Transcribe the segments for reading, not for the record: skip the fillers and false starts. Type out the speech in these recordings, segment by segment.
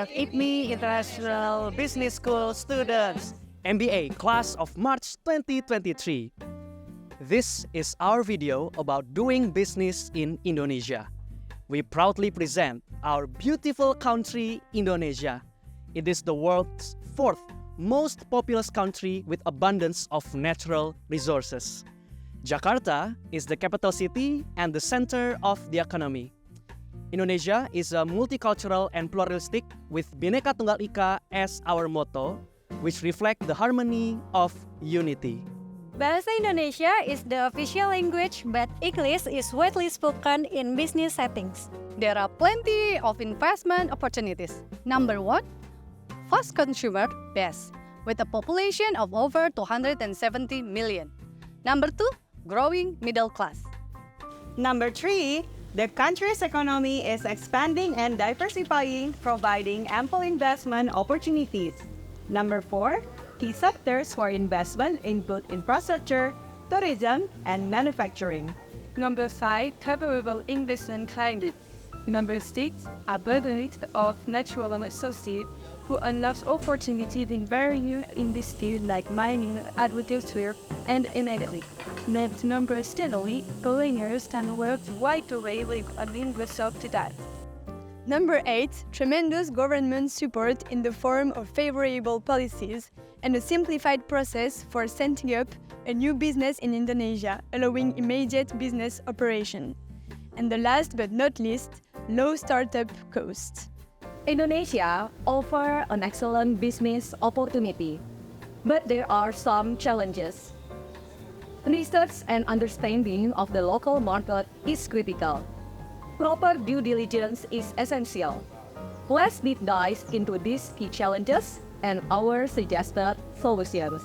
IPMI International Business School students, MBA class of March 2023. This is our video about doing business in Indonesia. We proudly present our beautiful country, Indonesia. It is the world's fourth most populous country with abundance of natural resources. Jakarta is the capital city and the center of the economy. Indonesia is a multicultural and pluralistic with Bhinneka Tunggal Ika as our motto, which reflect the harmony of unity. Bahasa Indonesia is the official language, but English is widely spoken in business settings. There are plenty of investment opportunities. Number 1, vast consumer base with a population of over 270 million. Number 2, growing middle class. Number 3, the country's economy is expanding and diversifying, providing ample investment opportunities. Number 4, key sectors for investment include infrastructure, tourism, and manufacturing. Number 5, favorable investment climate. Number 6, abundance of natural resources who unlocks opportunities in various industries like mining, agriculture, and energy. Next, number 7, foreigners can work right away with an investor to that. Number 8, tremendous government support in the form of favorable policies and a simplified process for setting up a new business in Indonesia, allowing immediate business operation. And the last but not least, low startup costs. Indonesia offers an excellent business opportunity, but there are some challenges. Research and understanding of the local market is critical. Proper due diligence is essential. Let's deep dive into these key challenges and our suggested solutions.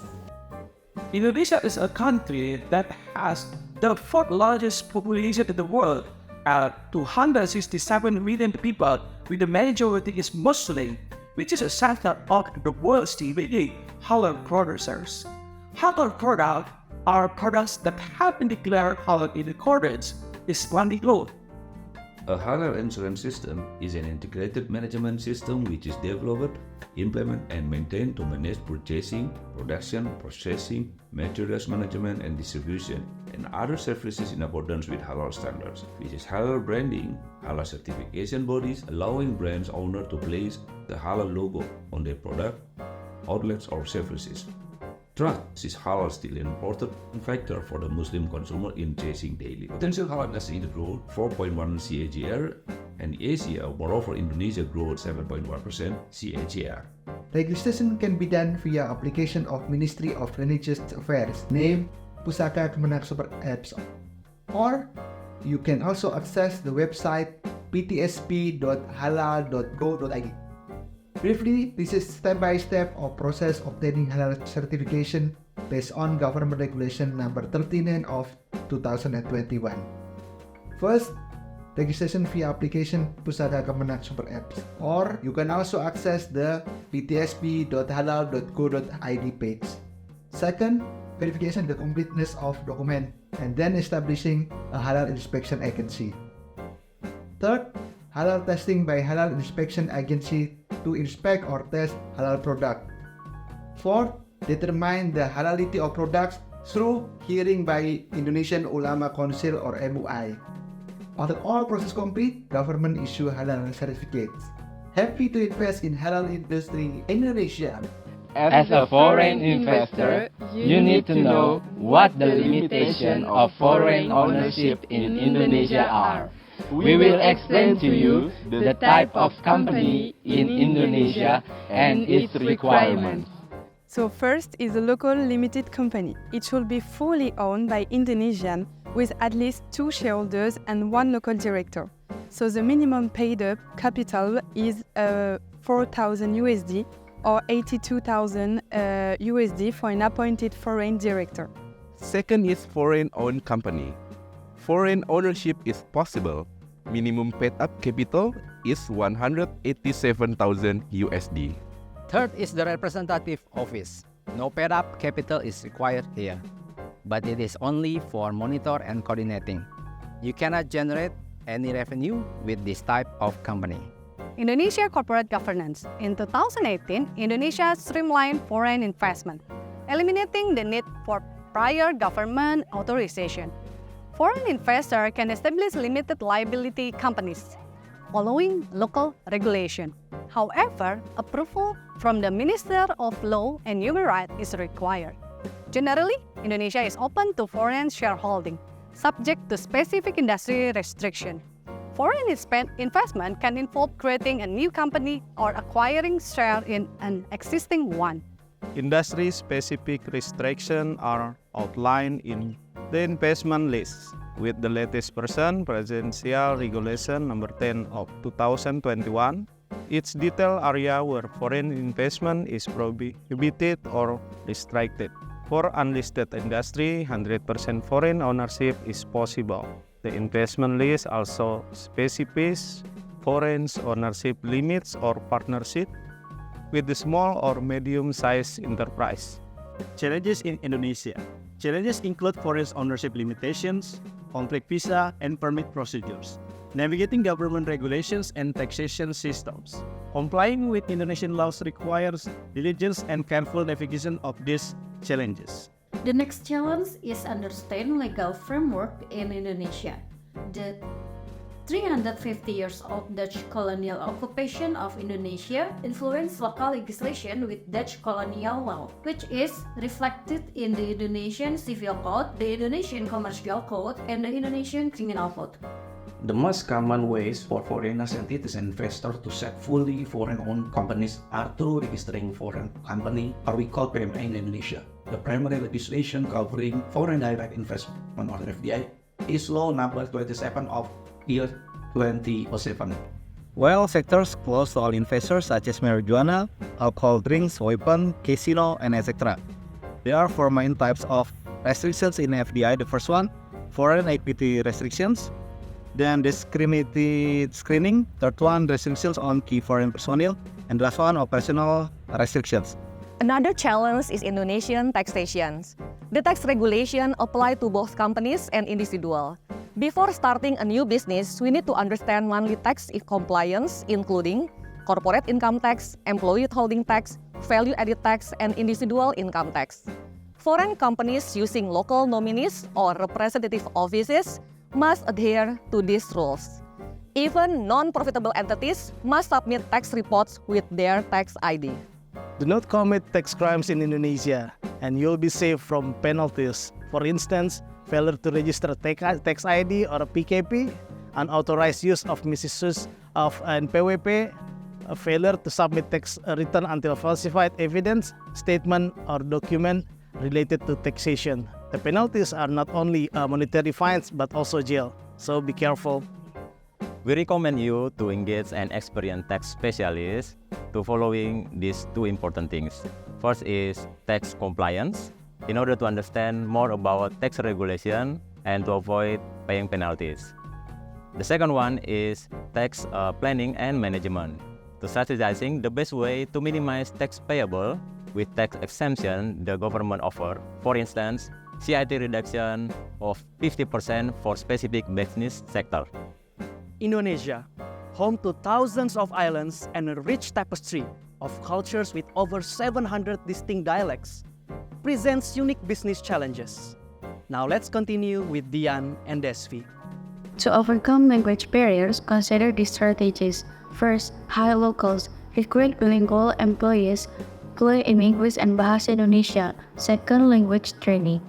Indonesia is a country that has the fourth largest population in the world at 267 million people, with the majority is Muslim, which is a center of the world's leading halal producers. Halal products are products that have been declared halal in accordance with Islamic law. A halal insurance system is an integrated management system which is developed, implemented, and maintained to manage purchasing, production, processing, materials management, and distribution, and other services in accordance with halal standards. This is halal branding, halal certification bodies allowing brands owner to place the halal logo on their product, outlets, or services. Trust is halal still an important factor for the Muslim consumer in chasing daily. Potential halalness in the growth 4.1 CAGR, and Asia, moreover Indonesia growth 7.1% CAGR. Registration can be done via application of Ministry of Religious Affairs, named Pusaka Kemenak Super Apps, or you can also access the website ptsp.halal.go.id. Briefly, this is step-by-step of process obtaining halal certification based on Government Regulation Number 39 of 2021. First, registration via application Pusaka Kemenak Super Apps, or you can also access the ptsp.halal.go.id page. Second, verification the completeness of document and then establishing a halal inspection agency. Third, halal testing by halal inspection agency to inspect or test halal product. Fourth, determine the halality of products through hearing by Indonesian Ulama Council or MUI. After all process complete, government issue halal certificates. Happy to invest in halal industry in Indonesia. As a foreign investor, you need to know what the limitation of foreign ownership in Indonesia are. We will explain to you the type of company in Indonesia and its requirements. So first is a local limited company. It should be fully owned by Indonesian with at least 2 shareholders and 1 local director. So the minimum paid up capital is 4,000 USD or 82,000 USD for an appointed foreign director. Second is foreign-owned company. Foreign ownership is possible. Minimum paid-up capital is 187,000 USD. Third is the representative office. No paid-up capital is required here, but it is only for monitor and coordinating. You cannot generate any revenue with this type of company. Indonesia corporate governance. In 2018, Indonesia streamlined foreign investment, eliminating the need for prior government authorization. Foreign investors can establish limited liability companies following local regulation. However, approval from the Minister of Law and Human Rights is required. Generally, Indonesia is open to foreign shareholding, subject to specific industry restriction. Foreign investment can involve creating a new company or acquiring share in an existing one. Industry-specific restrictions are outlined in the investment list, with the latest version, Presidential Regulation Number 10 of 2021. Each detailed area where foreign investment is prohibited or restricted. For unlisted industry, 100% foreign ownership is possible. The investment list also specifies foreign ownership limits or partnership with the small or medium-sized enterprise. Challenges in Indonesia. Challenges include foreign ownership limitations, complex visa and permit procedures, navigating government regulations and taxation systems. Complying with Indonesian laws requires diligence and careful navigation of these challenges. The next challenge is understand legal framework in Indonesia. The 350 years of Dutch colonial occupation of Indonesia influenced local legislation with Dutch colonial law, which is reflected in the Indonesian Civil Code, the Indonesian Commercial Code, and the Indonesian Criminal Code. The most common ways for foreigners, entities, and investors to set fully foreign-owned companies are through registering foreign company, or we call PMI in Indonesia. The primary legislation covering foreign direct investment, or FDI, is Law Number 27 of year 2007. While sectors close to all investors such as marijuana, alcohol drinks, weapon, casino, and etc. There are four main types of restrictions in FDI. The first one, foreign equity restrictions. Then discriminated screening. Third one, restrictions on key foreign personnel. And the last one, operational restrictions. Another challenge is Indonesian taxation. The tax regulation apply to both companies and individuals. Before starting a new business, we need to understand monthly tax compliance, including corporate income tax, employee withholding tax, value-added tax, and individual income tax. Foreign companies using local nominees or representative offices must adhere to these rules. Even non-profitable entities must submit tax reports with their tax ID. Do not commit tax crimes in Indonesia, and you'll be safe from penalties. For instance, failure to register tax ID or PKP, unauthorized use of misuse of NPWP, a failure to submit tax return until falsified evidence, statement, or document related to taxation. The penalties are not only monetary fines but also jail, so be careful. We recommend you to engage an experienced tax specialist to following these two important things. First is tax compliance, in order to understand more about tax regulation and to avoid paying penalties. The second one is tax planning and management, to strategizing the best way to minimize tax payable with tax exemption the government offer. For instance, CIT reduction of 50% for specific business sector. Indonesia, home to thousands of islands and a rich tapestry of cultures with over 700 distinct dialects, presents unique business challenges. Now let's continue with Dian and Desvi. To overcome language barriers, consider these strategies. First, hire locals. Recruit bilingual employees fluent in English and Bahasa Indonesia. Second, language training.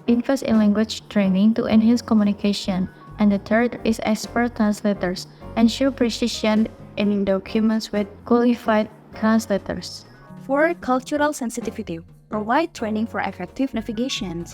Invest in language training to enhance communication. And the third is expert translators. Ensure precision in documents with qualified translators. For cultural sensitivity, provide training for effective navigation.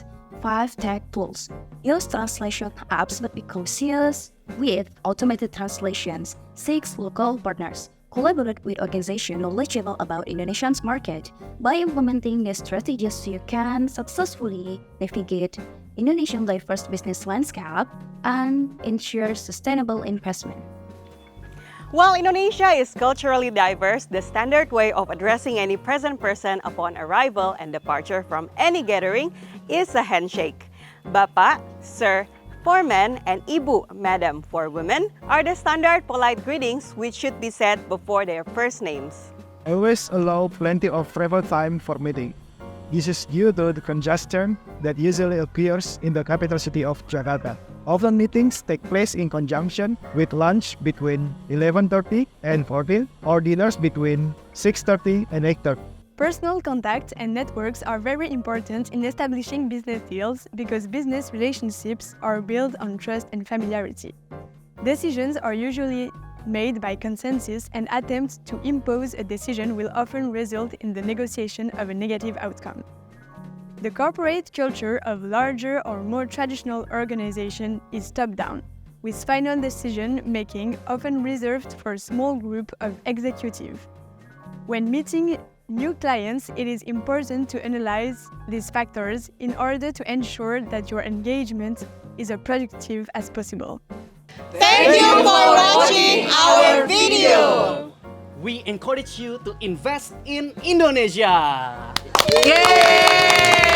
5 tech tools. Use translation apps that become serious with automated translations. 6 local partners. Collaborate with organizations knowledgeable about Indonesia's market. By implementing these strategies, you can successfully navigate Indonesian diverse business landscape and ensure sustainable investment. While Indonesia is culturally diverse, the standard way of addressing any present person upon arrival and departure from any gathering is a handshake. Bapak, Sir, for men, and Ibu, Madam, for women, are the standard polite greetings which should be said before their first names. Always allow plenty of travel time for meeting. This is due to the congestion that usually occurs in the capital city of Jakarta. Often meetings take place in conjunction with lunch between 11:30 and 14 or dinners between 6:30 and 8:30. Personal contacts and networks are very important in establishing business deals because business relationships are built on trust and familiarity. Decisions are usually made by consensus, and attempts to impose a decision will often result in the negotiation of a negative outcome. The corporate culture of larger or more traditional organizations is top-down, with final decision-making often reserved for a small group of executives. When meeting new clients, it is important to analyze these factors in order to ensure that your engagement is as productive as possible. Thank you for watching our video. We encourage you to invest in Indonesia. Yay!